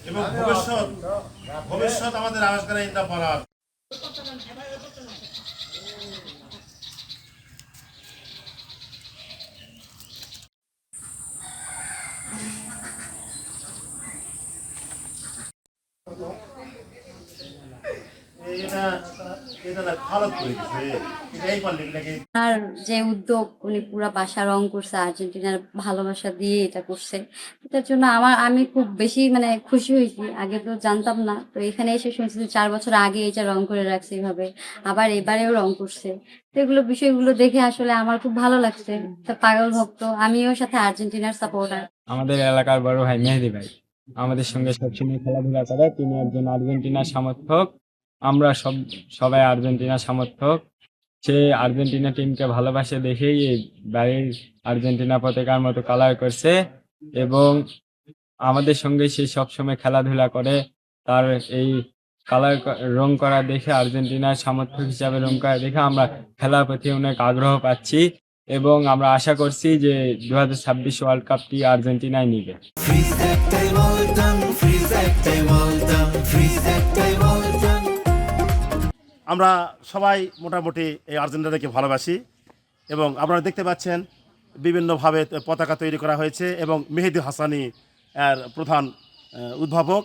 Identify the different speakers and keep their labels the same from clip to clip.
Speaker 1: এবং ভবিষ্যৎ আমাদের আবিষ্কারে ইন্দা পড়া।
Speaker 2: আর যে উদ্যোগ উনি পুরা বাসা রং করছে, আর্জেন্টিনার ভালোবাসা দিয়ে এটা করছে, এটার জন্য আমি খুব বেশি মানে খুশি হয়েছি। আগে তো জানতাম না, তো এখানে এসে শুনছি যে 4 বছর আগে এটা রং করে রাখছে এইভাবে, আবার এবারেও রং করছে। তো এগুলো বিষয়গুলো দেখে আসলে আমার খুব ভালো লাগছে। তা পাগল ভক্ত আমিও, সাথে আর্জেন্টিনার সাপোর্টার।
Speaker 3: আমাদের এলাকার বড় ভাই মেহেদী ভাই আমাদের সঙ্গে সবসময় খেলাধুলা করে। তিনি একজন আর্জেন্টিনার সমর্থক। আমরা সবাই আর্জেন্টিনার সমর্থক। সে আর্জেন্টিনা টিমকে ভালোবাসে দেখেই এই বাড়ির আর্জেন্টিনা পতাকার মতো কালার করছে এবং আমাদের সঙ্গে সে সবসময় খেলাধুলা করে। তার এই কালার রং করা দেখে, আর্জেন্টিনার সমর্থক হিসাবে রং করা দেখে আমরা খেলার প্রতি অনেক আগ্রহ পাচ্ছি এবং আমরা আশা করছি যে 2026 ওয়ার্ল্ড কাপটি আর্জেন্টিনাই নিবে।
Speaker 1: আমরা সবাই মোটামুটি এই আর্জেন্টিনাকে ভালোবাসি এবং আপনারা দেখতে পাচ্ছেন বিভিন্নভাবে পতাকা তৈরি করা হয়েছে এবং মেহেদী হাসানি এর প্রধান উদ্ভাবক,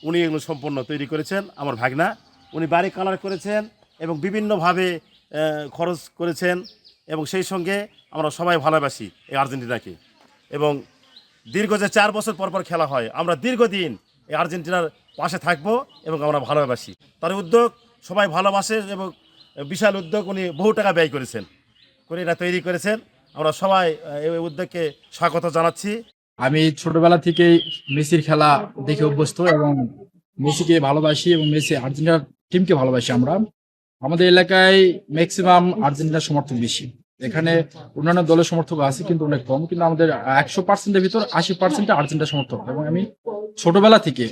Speaker 1: উনি এগুলো সম্পূর্ণ তৈরি করেছেন। আমার ভাগনা উনি বাড়ি কালার করেছেন এবং বিভিন্নভাবে খরচ করেছেন এবং সেই সঙ্গে আমরা সবাই ভালোবাসি এই আর্জেন্টিনাকে। এবং দীর্ঘ যে 4 বছর পর পর খেলা হয়, আমরা দীর্ঘদিন এই আর্জেন্টিনার পাশে থাকব এবং আমরা ভালোবাসি তার উদ্যোগ। সবাই ভালোবাসে এবং বিশাল উদ্যোগ, উনি বহু টাকা ব্যয় করেছেন করে এটা তৈরি করেছেন। আমরা সবাই এই উদ্যোগকে স্বাগত জানাচ্ছি।
Speaker 4: আমি ছোটবেলা থেকেই মেসির খেলা দেখে অভ্যস্ত এবং মেসিকে ভালোবাসি এবং মেসি আর্জেন্টিনার টিমকে ভালোবাসি। আমরা আমাদের এলাকায় ম্যাক্সিমাম আর্জেন্টিনার সমর্থক বেশি। এখানে অন্যান্য দলের সমর্থক আছে কিন্তু অনেক কম, কিন্তু আমাদের 100%-এর ভিতর 80% আর্জেন্টিনার সমর্থক। এবং আমি ছোটবেলা থেকে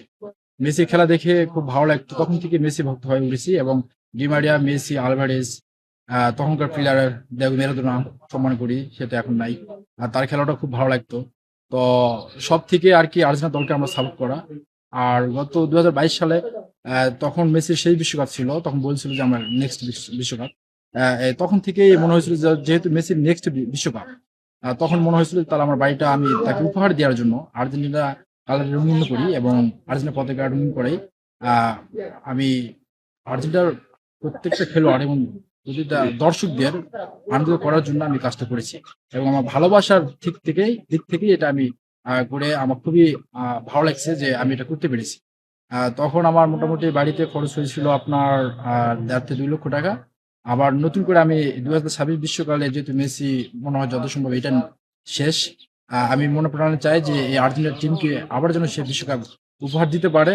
Speaker 4: মেসির খেলা দেখে খুব ভালো লাগতো, তখন থেকে মেসি ভক্ত হয়ে উঠেছি। এবং ডি মারিয়া, মেসি, আলভারেজ, তখনকার প্লেয়ার দেগো ম্যারাডোনা সম্মান করি, সেটা এখন নাই। আর তার খেলাটা খুব ভালো লাগতো। তো সব থেকে আর কি আর্জেন্টিনা দলকে আমরা সাপোর্ট করা। আর গত 2022 সালে তখন মেসির সেই বিশ্বকাপ ছিল, তখন বলছিল যে আমরা নেক্সট বিশ্বকাপ। তখন থেকে মনে হয়েছিল যে যেহেতু মেসির নেক্সট বিশ্বকাপ, তখন মনে হয়েছিল তাহলে আমার বাড়িটা আমি তাকে উপহার দেওয়ার জন্য আর্জেন্টিনা কালার রঙিন করি এবং আর্জেন্টিনা পতাকা রঙিন করাই। আমি আর্জেন্টিনার প্রত্যেকটা খেলোয়াড় এবং প্রতিটা দর্শকদের আনন্দ করার জন্য আমি কাজটা করেছি এবং আমার ভালোবাসার দিক থেকেই এটা আমি করে আমার খুবই ভালো লাগছে যে আমি এটা করতে পেরেছি। তখন আমার মোটামুটি বাড়িতে খরচ হয়েছিল আপনার 1.5 থেকে 2 লক্ষ টাকা। আবার নতুন করে আমি 2026 বিশ্বকালে যেহেতু মেসি মনে হয় যত সম্ভব এটা শেষ, আমি মনে প্রাণে চাই যে এই আর্জেন্টিনা টিমকে আবার যেন সে বিশ্বকাপ উপহার দিতে পারে।